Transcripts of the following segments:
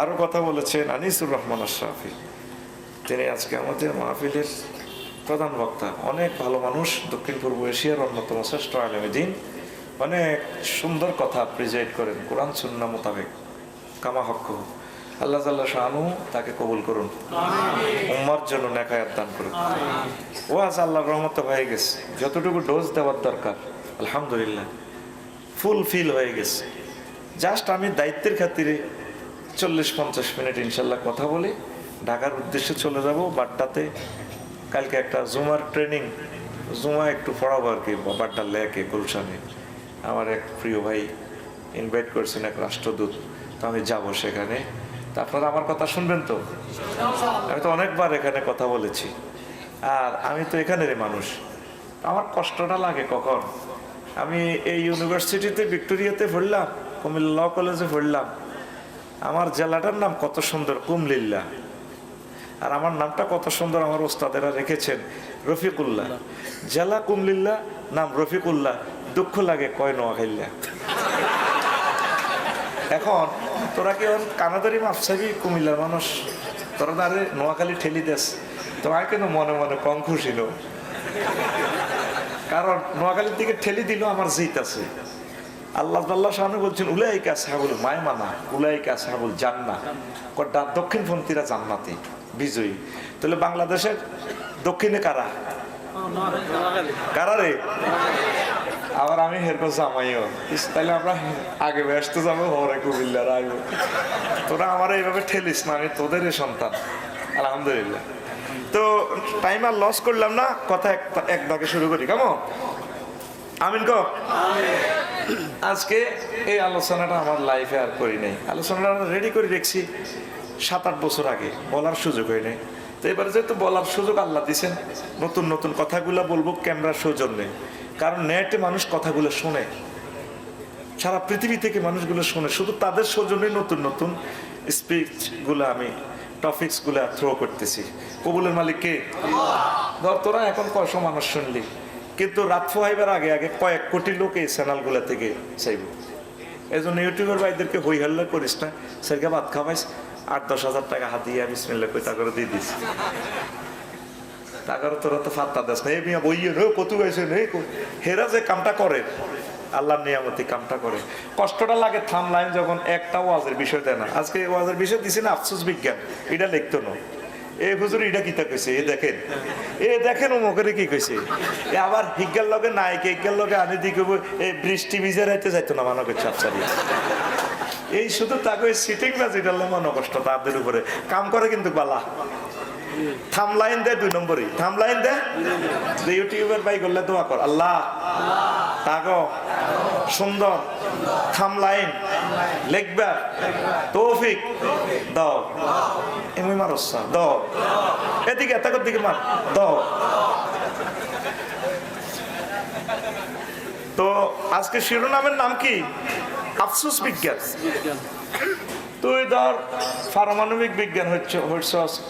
আরও কথা বলেছেন আনিসুর রহমান আশরাফি, তিনি আজকে আমাদের মাহফিলের প্রধান বক্তা। অনেক ভালো মানুষ, দক্ষিণ পূর্ব এশিয়ার অন্যতম শ্রেষ্ঠ আলেম দ্বীন, অনেক সুন্দর কথা প্রেজেন্ট করেন কোরআন সুন্নাহ মোতাবেক কামা হক। আল্লাহ তাআলা শানু তাকে কবুল করুন, উম্মার জন্য নেকায়াত দান করুন। ও আজ আল্লাহর রহমতে হয়ে গেছে, যতটুকু ডোজ দেওয়ার দরকার আলহামদুলিল্লাহ ফুলফিল হয়ে গেছে। জাস্ট আমি দায়িত্বের খাতিরে 40-50 মিনিট ইনশাল্লাহ কথা বলে ঢাকার উদ্দেশ্যে চলে যাব বাড্ডাতে। কালকে একটা জুমার ট্রেনিং, জুমা একটু পড়াবো আর কি বাড্ডার লেকে গুলশানে। আমার এক প্রিয় ভাই ইনভাইট করেছেন, এক রাষ্ট্রদূত, তো আমি যাব সেখানে। তা আপনারা আমার কথা শুনবেন তো? আমি তো অনেকবার এখানে কথা বলেছি, আর আমি তো এখানেরই মানুষ। আমার কষ্টটা লাগে কখন আমি এই ইউনিভার্সিটিতে ভিক্টোরিয়াতে পড়লাম, কুমিল্লা ল কলেজে পড়লাম। আমার জেলাটার নাম কত সুন্দর, কুমলিল্লা, আর আমার নামটা কত সুন্দর আমার ওস্তাদেরা রেখেছেন, রফিকুল্লাহ। জেলা কুমলিল্লা, নাম রফিকুল্লাহ, দুঃখ লাগে কয় নোয়াখাইল্লা। এখন তোরা কি কানাদারি মাপসাবি কুমিল্লার মানুষ, তোরা তারে নোয়াখালী ঠেলি দেস, তোমার কিন্তু মনে মনে কম খুশি নো, কারণ নোয়াখালীর দিকে ঠেলি দিল আমার জিত আছে। আল্লাহ সামনে বলছেন উলাইকা সাহাবুল মায়মানা উলাইকা সাহাবুল জান্নাহ, দক্ষিণপন্থীরা জান্নাতি বিজয়ী। তাহলে বাংলাদেশের দক্ষিণে কারা কারা রে? আবার আমি হেরকো জামাইও, তাহলে আমরা আগে ব্যস্ত যাবো, হরে কুমিল্লার আইব। তোরা আমার এইভাবে ঠেলিস না, আমি তোদেরই সন্তান আলহামদুলিল্লাহ। তো টাইম আর লস করলাম না, কথা এক দাগে শুরু করি কেমন? আমিন কো। আজকে এই আলোচনাটা আমার লাইফে আর করি নাই, আলোচনাটা রেডি করে রেখেছি 7-8 বছর আগে, বলার সুযোগ হয় নাই। তো এবারে যেহেতু বলার সুযোগ আল্লাহ দিয়েছেন, নতুন নতুন কথাগুলো বলবো ক্যামেরার সৌজন্যে। কারণ নেটে মানুষ কথাগুলো শোনে, সারা পৃথিবী থেকে মানুষগুলো শোনে, শুধু তাদের সৌজন্যে নতুন নতুন স্পিচগুলো আমি টপিকসগুলো থ্রো করতেছি। কবুলের মালিক কে? ধর তোরা এখন কয়শো মানুষ শুনলি, কিন্তু রাত পোহাইবার আগে আগে কয়েক কোটি লোক এই চ্যানেলগুলো থেকে চাইব। এই জন্য ইউটিউবের ভাইদেরকে হই হাল্লা করিস না, সেরকে ভাত খাওয়াইস, 8-10 হাজার টাকা হাতিয়ে বিসমিল্লাহ কই তা করে দিয়ে দিস। তা করে তোরা তো ফাত্তা দেস না, এই মিয়া বইয়ে নো কতু গাইছে নেই, হেরা যে কামটা করে আল্লাহর নিয়ামতি কামটা করে। কষ্টটা লাগে থাম লাইন যখন একটা ওয়াজের বিষয় দেয় না। আজকে ওয়াজের বিষয় দিছি না আফসোস বিজ্ঞান, এটা লিখতো না। এ হুজুর এটা কিতা কইছে, এ দেখেন অমুকের কি কইছে। এ আবার হিজ্ঞার লগে নায়ক হিজ্ঞার লগে আনি দি কইব এই বৃষ্টি ভিজে রাইতে যাইতো না মানবের চাপচারি। এই শুধু তাকে সিটিং বাজ, এটা মন কষ্ট তাদের উপরে কাম করে, কিন্তু বালা থামলাইন দে 2 নম্বরই থামলাইন দে। ইউটিউবের ভাই করলে দোয়া কর, আল্লাহ তাগো সুন্দর থামলাইন লিখবা তৌফিক দাও, এমনি মারসা দাও, এদিকে এতকর দিকে মার দাও। তো আজকে শিরোনামের নাম কি? আফসোস বিজ্ঞান। তুই ধর পারমাণবিক বিজ্ঞান হচ্ছে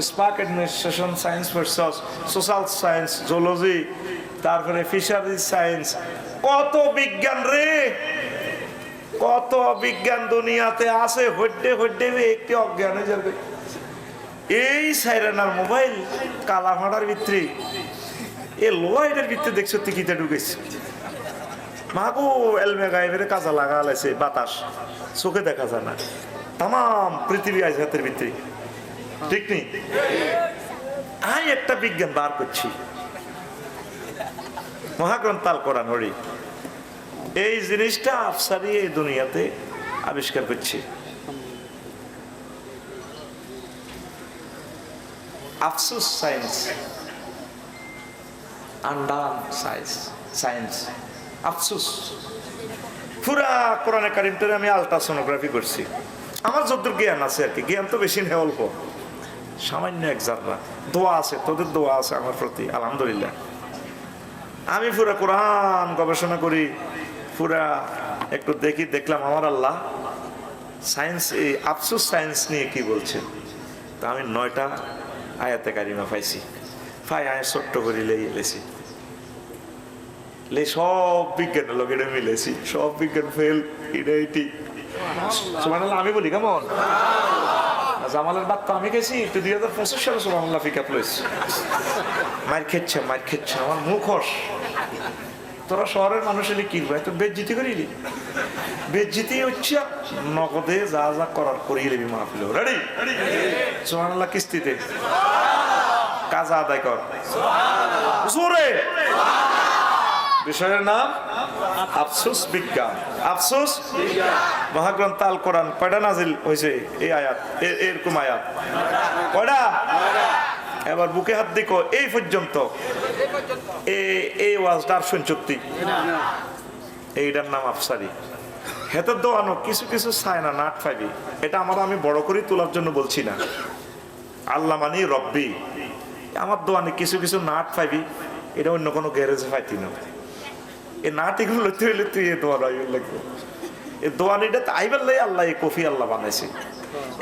spark administration science versus social science, zoology, তারপরে ফিশারিজ সায়েন্স, কত বিজ্ঞান রে, কত বিজ্ঞান দুনিয়াতে আছে। হইডে হইডে একটি অজ্ঞান হয়ে যাবে। এই সাইরেনার মোবাইল কালা ভাড়ার ভিতরে এ লোয়াইডের ভিতরে দেখছো টিকিটে ঢুকেছে, মাগো এলমে গায়েবের কাজা লাগা লাইছে, বাতাস চোখে দেখা যায় না, তাম পৃথিবী আজ হাতের ভিতরে, ঠিক নেই? আমি একটা বিজ্ঞান বার করছি, মহাগ্রন্থ আল কোরআন হরি, এই জিনিসটা আফসারি এই দুনিয়াতে আবিষ্কার করছি। আফসোস সায়েন্স, আন্ডান সায়েন্স, আফসোস। পুরা কোরআনে কারিমটারে আমি আলট্রাসোনোগ্রাফি করছি। আমার যতদূর জ্ঞান আছে আর কি, জ্ঞান তো বেশি নেই, অল্প সামান্য এক জাররা। দোয়া আছে, তোদের দোয়া আছে আমার প্রতি আলহামদুলিল্লাহ। আমি পুরা কোরআন গবেষণা করি, পুরা একটু দেখলাম আমার আল্লাহ সায়েন্স, এই আফসোস সায়েন্স নিয়ে কি বলছে। তা আমি 9টা আয়াতে কারিমা পাইছি, আয় ছোট্ট করে লেছি, সব বিজ্ঞানের লোক এটা মিলেছি, সব বিজ্ঞান ফেল, এটাই ঠিক। সুবহানাল্লাহ আমি বলি কেমন? জামালের ভাত তো আমি খেয়েছি, একটু 2025 সালে সুবহানাল্লাহ পিকআপ লইছি। মার খেচ্ছে আমার মুখোশ। তোরা শহরের মানুষ এলে কি ভাই, তো বেজ্জিতি করিলি, বেজ্জিতি হচ্ছে নগদে যা যা করার করিয়ে নিবি মাহফিল। রেডি? সুবহানাল্লাহ কিস্তিতে কাজা আদায় কর জোরে। বিষয়ের নাম আফসোস বিজ্ঞান। আফসোস মহাগ্রন্থ আল কোরআন কয়টা নাজিল হয়েছে? এই আয়াত, এরকম আয়াত কয়টা? এবার বুকে হাত দেখো, এই পর্যন্ত এই ওয়াজটার সঞ্চুক্তি, এইটার নাম আফসারি। হেতের দোয়ানো কিছু কিছু চায় না, নাট পাইবি। এটা আমি বড় করে তোলার জন্য বলছি না। আল্লাহ মানি রব্বি, আমার দোয়ানে কিছু কিছু নাট পাইবি, এটা অন্য কোনো গ্যারেজে পাইতি না। এই নাট এগুলো লইতে হইলে তুই এ দোয়ান লাগবে। এই দোয়ানিটা আইবার লাই আল্লাহ এই কফি আল্লাহ বানাইছে।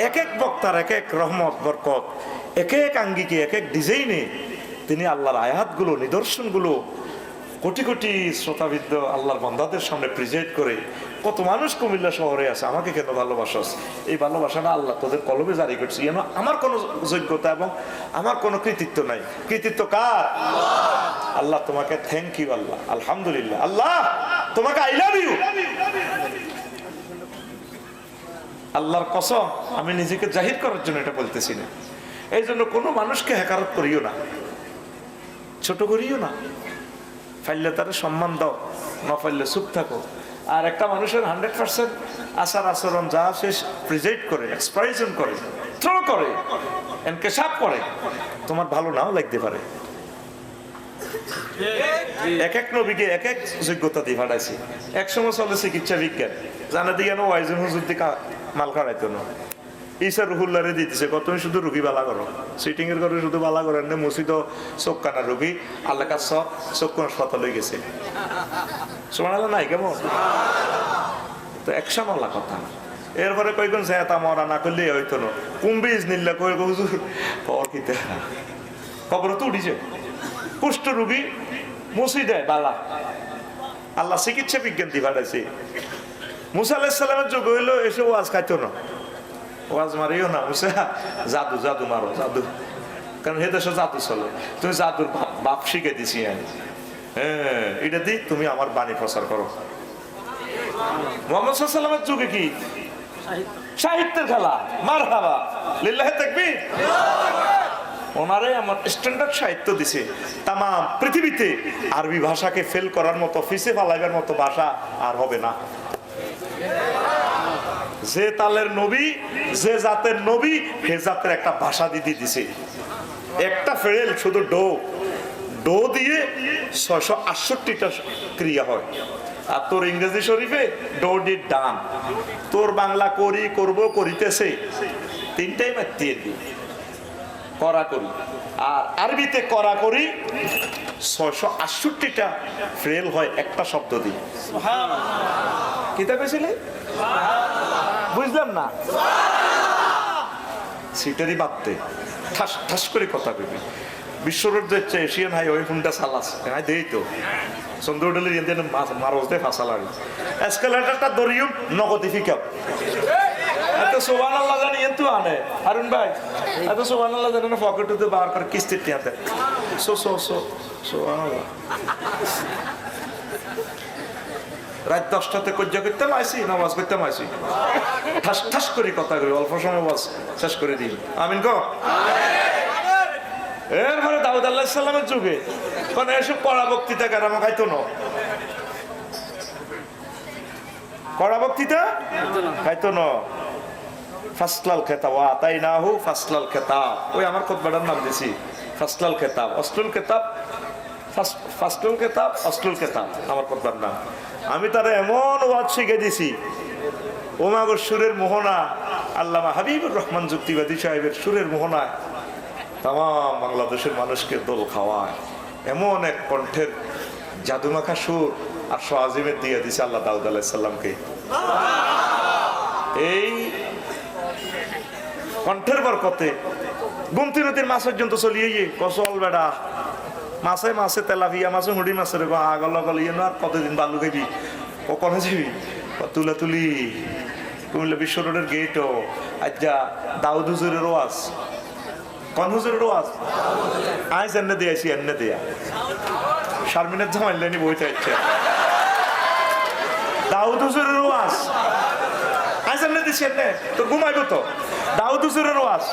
এক এক বক্তার এক এক রহমত বরকত, এক এক আঙ্গিকে এক এক ডিজাইনে তিনি আল্লাহর আয়াতগুলো, নিদর্শনগুলো কোটি কোটি শ্রোতাবিদ্য আল্লাহর বান্দাদের সামনে প্রেজেন্ট করে। কত মানুষ কুমিল্লা শহরে আছে, আমাকে কেন ভালোবাসস? এই ভালোবাসাটা আল্লাহ তোদের কলবে জারি করছে। যেন আমার কোনো যোগ্যতা এবং আমার কোনো কৃতিত্ব নাই। কৃতিত্ব কার? আল্লাহ। তোমাকে থ্যাংক ইউ আল্লাহ, আলহামদুলিল্লাহ। আল্লাহ তোমাকে আই লাভ ইউ। আল্লাহর কসম, আমি নিজেকে জাহির করার জন্য এটা বলতেছি না। এই জন্য কোনো মানুষকে হেকারত করিও না, ছোট করিও না। ফাইলে তারা সম্মান দাও, না ফাইলে চুপ থাকো। আর একটা মানুষের 100% আচার আচরণ যা সে প্রেজেন্ট করে, এক্সপ্রেশন করে, থ্রো করে, এনকেশাপ করে, তোমার ভালো নাও লাগতে পারে। এক এক নবীকে এক এক যোগ্যতা দিয়ে পাঠাইছি। এক সময় চলে চিকিৎসা বিজ্ঞান, জানা দিয়ে কেন ওয়াইজন হুজুর দিকে মাল খাড়াইতো না। ঈসা রুহুল্লারে দিতেছে, তুমি শুধু রুগী বালা করো, সিটিং এর ঘরে শুধু বালা করেন না, মসজিদ চোখ কানা রুগী আল্লাহ কাছ চোখ কোন হাসপাতাল হয়ে গেছে। সুবহানাল্লাহ নাই কেমন? তো একশো মাল্লা কথা। এরপরে কয়েকজন চেতা মরা না করলে হইতো না, কুম্বিজ নিল্লা কয়ে হুজুর কিতে খবর তো উঠিছে। কুষ্ঠ রুগী মুসি দেয় বালা, আল্লাহ চিকিৎসা বিজ্ঞান দিয়ে পাঠাইছে। মুসা আলাইহিস সালামের যুগ হইলো এসে ওয়াজ খাইতো না, ওয়াজ মারিও না মুসা, জাদু জাদু মারো জাদু, কারণ হে দেশে জাদু চলে। তুমি জাদুর বাপ শিখে দিছি আমি, হ্যাঁ এটা দি তুমি আমার বাণী প্রচার করো। মুহাম্মদ সাল্লাল্লাহু আলাইহি ওয়াসাল্লামের যুগে কি সাহিত্যের খেলা, মারহাবা লিল্লাহি তাকবীর। ওনারে আমার স্ট্যান্ডার্ড সাহিত্য দিছে। তাম পৃথিবীতে আরবি ভাষাকে ফেল করার মতো, ফিসে ফালাইবার মতো ভাষা আর হবে না। যে তালের নবী, যে জাতের নবী, সে জাতের একটা ভাষা দিদি দিছে। একটা ফেরেল শুধু ডো ডো দিয়ে 668টা ক্রিয়া হয়। আর তোর ইংরেজি শরীফে ডো ডি ডান, তোর বাংলা করি করব করিতেছে তিনটাই মাতিয়ে দি করা করি। আর আরবিতে করা করি 668টা ফেল হয় একটা শব্দ দিয়ে। কিতা কইছিলে? বুঝলাম না। সিটারি বাদতে ঠাস ঠাস করে কথা কইবি। বিশ্বরোড যাচ্ছে এশিয়ান হাইওয়ে ফোনটা চালাস হ্যাঁ দেই তো চন্দ্রডলের ইয়ে মারজ দে ফাঁসালারি এসকেলেটারটা দরিও নগদি ফিকাপ এত সুবহানাল্লাহ জানি এন্তু আনে হারুন ভাই এত সুবহানাল্লাহ জানি না পকেটে বার করে কিস্তিতে আনতে সুবহানাল্লাহ। রাত 10টাতে কজ্জা করতে মাইছি, নামাজ করতে মাইছি, ঠাস ঠাস করে কথা করি, অল্প সময় বাস শেষ করে দিই। আমিন গো। এরপরে দাউদ আলাইহিস সালামের যুগে কোন এসব কড়া বক্তৃতা কারামা খাইতো না, কড়া বক্তৃতা খাইতো না। ফাসলাল খেতাব আতাইনাহু ফাসলাল খেতাব, ওই আমার খুতবাটার নাম দিছি ফাসলাল খেতাব। অস্টুল খেতাব, ফাসলুল খেতাব, অস্টুল খেতাব আমার খুতবার নাম। আমি তারা এমন ওয়াজ শিখে দিছি, ওমাগর সুরের মোহনা, আল্লামা হাবিবুর রহমান যুক্তিবাদী সাহেবের সুরের মোহনায় তাম বাংলাদেশের মানুষকে দোল খাওয়ায়। এমন এক কণ্ঠের জাদুমাখা সুর আর সোয়াজিমের দিয়ে দিছে আল্লাহ দাউদ আলাইহিস সালামকে। এই কণ্ঠের বরকতে গুমতি নদীর মাছ পর্যন্ত চলিয়ে গিয়ে কসল বেড়া মাছে মাছে তেলাপিয়া মাছে হুড়ি মাছের আগল আগল ইয়ে না, কতদিন বালু খাবি, কখনো যাবি তুলা তুলি কুমিল্লা বিশ্ব রোডের গেটও আজ্জা দাউদ হুজুরের ওয়াজ, কোন হুজুরের ওয়াজ আইস এনে দিয়েছি, এনে দিয়া শারমিনের জামাইলেনি বইতে ইচ্ছে দাউদ হুজুরের ওয়াজ আইস এনে দিছি, এনে তো ঘুমাইবো তো। দাউদ হুজুরের ওয়াজ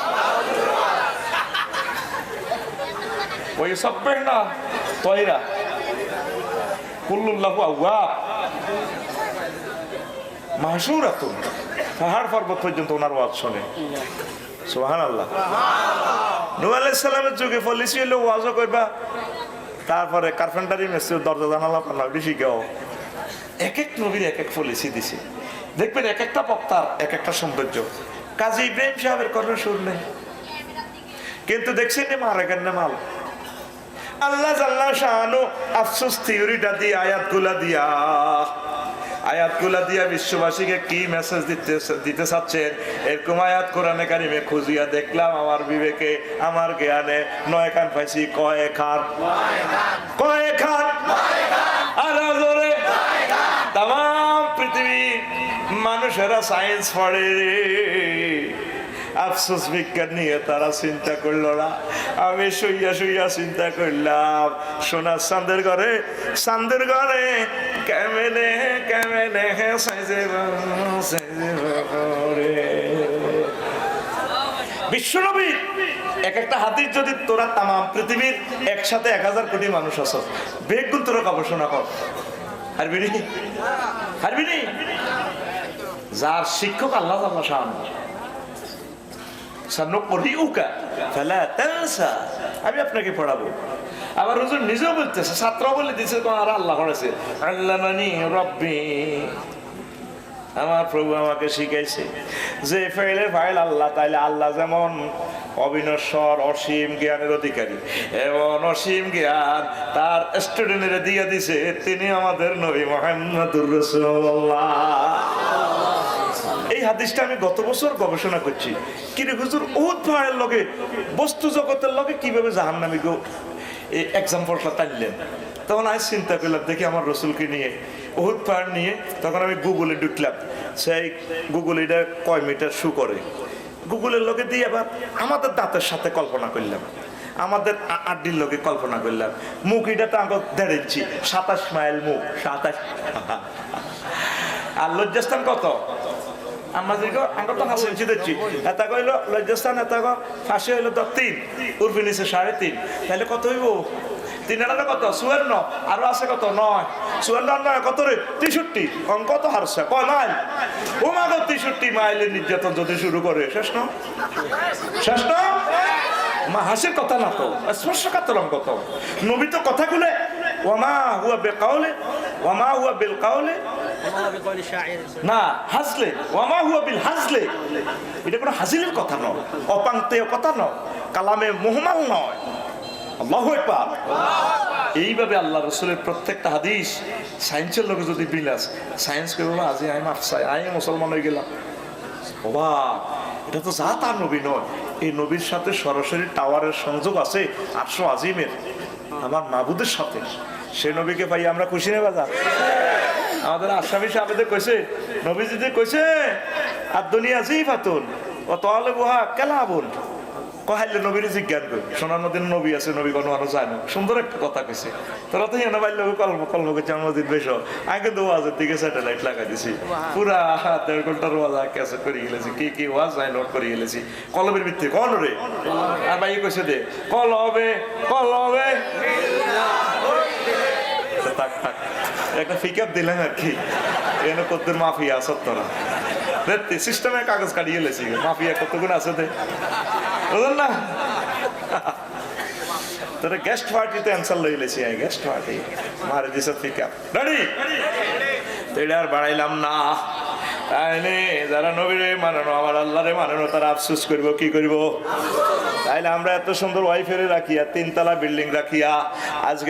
ওই সব্বের না তয়রা কুল্লুল্লাহু আওয়াব মাহসুরাতুন, পাহাড় পর্বত পর্যন্ত ওনার ওয়াজ শোনে। সুবহানাল্লাহ। নূহ আলাইহিস সালামের যুগে পলিসি হলো ওয়াজও করবা, তারপরে কার্পেন্টারি মিস্ত্রি দরজা জানালা পাল্লা বেশি গাও। এক এক নবীর এক এক পলিসি দিছে, দেখবেন এক একটা বক্তার এক একটা সৌন্দর্য। কাজী ইব্রাহিম সাহেবের কথা শুনলে কিন্তু দেখছেন মারা গেল না মাল। আল্লাহ জাল্লা শাহানু আফসোস থিওরিটা দিয়ে আয়াতগুলা দিয়া বিশ্ববাসীকে কি মেসেজ দিতে চাচ্ছেন, এরকম আয়াত কোরআনে কারিমে খুঁজিয়া দেখলাম আমার বিবেকে আমার জ্ঞানে 9 খান পাইছি। কয় খান আর জোরে তাম পৃথিবী মানুষেরা সায়েন্স পড়ে রে, আফসোস বিজ্ঞান নিয়ে তারা চিন্তা করলো না। আমি শুইয়া চিন্তা করলাম সোনার চাঁদের ঘরে কেমনে বিশ্বনবী এক একটা হাতির যদি তোরা তাম পৃথিবীর একসাথে 1000 কোটি মানুষ আছো, বেগুন তোরা গবেষণা কর, হারবিনি। যার শিক্ষক আল্লাহ আমি আপনাকে পড়াবো। আবার হুজুর নিজেও বলতেছে, ছাত্র বলে দিচ্ছে আর আল্লাহ করেছে, আল্লামানি রব্বি, আমার প্রভু আমাকে শিখাইছে যে ফাইলের ফাইল আল্লাহ, তাইলে আল্লাহ যেমন অবিনশ্বর অসীম জ্ঞানের অধিকারী, এবং অসীম জ্ঞান তার স্টুডেন্টের দিয়ে দিছে, তিনি আমাদের নবী মুহাম্মদুর রাসূলুল্লাহ। এই হাদিসটা আমি গত বছর গবেষণা করছি। কিন্তু হুজুর উহুদ পাহাড়ের লগে বস্তু জগতের লগে কিভাবে জাহান্নামী গো এই এক্সাম্পলটা টানলেন। তখন আমি চিন্তা করলাম, দেখি আমার রসুলকে নিয়ে উহুদ পাহাড় নিয়ে, তখন আমি গুগলে ঢুকলাম, সেই গুগল এটা কয় মিটার শু করে, গুগলের লগে দিয়ে আবার আমাদের দাঁতের সাথে কল্পনা করলাম, আমাদের আড্ডির লোকে কল্পনা করলাম, মুখ এটা তো আমার 1.5 ইঞ্চি, 27 মাইল মুখ, 27। আর লজ্জাস্থান কত? আমরা তো হাসি দিচ্ছি, এটা কইলো লজ্জাস্থান, এটা ফাঁসি হইলো 3, উর্ফি নিচে 3.5, তাহলে কত হইব? 3 কত? 54, আরো আছে কত? 9, 54 9 কত রে? 63। অঙ্ক তো হারছে কয় মাইল? ও মাগো 63 মাইলের নির্যাতন যদি শুরু করে, শেষ না? মা হাসির কথা না তো, স্পর্শকাতর অঙ্ক তো। নবী তো কথাগুলো ওয়ামা হুয়া বিল কাউলে না হাসলে, ওয়ামা হুয়া বিল হাসলে, এটা কোনো হাসিলের কথা নয়, অপাঙ্ক্তেয় কথা নয়, কালামে মুহমাল নয়। আল্লাহু আকবার। এইভাবে আল্লাহ রসুলের প্রত্যেকটা হাদিস সায়েন্সের লোক যদি বিলাস, সায়েন্স কে বলবো আজি আমি মুসলমান হয়ে গেলাম। বাবা, এটা তো যা তার নবী নয়, এই নবীর সাথে সরাসরি টাওয়ারের সংযোগ আছে আরশে আজিমের, আমার মাবুদের সাথে। সে নবীকে পাই আমরা খুশি নেই বাজার। আমাদের আসামি সাহেবদের কইছে, নবীজিদের কইছে আর দুনিয়া জি ফাতুন ও তাহলে বুহা কেলা বোন কহাইলে নবীর জিজ্ঞান করি, সোনার নদীর নবী আছে, নবী কোনো আরো যায় না। সুন্দর একটা কথা কইছে, তোরা তো এনে বাইলে কল্প করছে আমাদের বেশ। আমি কিন্তু ওয়াজের দিকে স্যাটেলাইট লাগাই দিছি, পুরা 1.5 ঘন্টার ওয়াজ ক্যাসেট করে গেলেছি, কি ওয়াজ নাই নোট করে গেলেছি কলমের ভিত্তি। কল রে আর ভাই কইছে দে কল হবে থাক একটা পিকআপ দিলাম আর কি, এখানে কতদিন মাফিয়া আছে তোরা সিস্টেমে কাগজ কাটিয়ে গেলেছি, মাফিয়া কতগুণ আছে দে বুঝলেন না? তোরা গেস্ট পার্টিতে অ্যান্সার লই গেলেছি, গেস্ট পার্টি মারে দিছে পিকআপ রেডি। তো এটা আর বাড়াইলাম না, তাইলে যারা নবীরে মানানো আমার আল্লাহরে মানানো তারা আফসোস করবো, কি করবো? তাইলে আমরা এত সুন্দর ওয়াইফের রাখিয়া 3 তলা বিল্ডিং রাখিয়া আজকে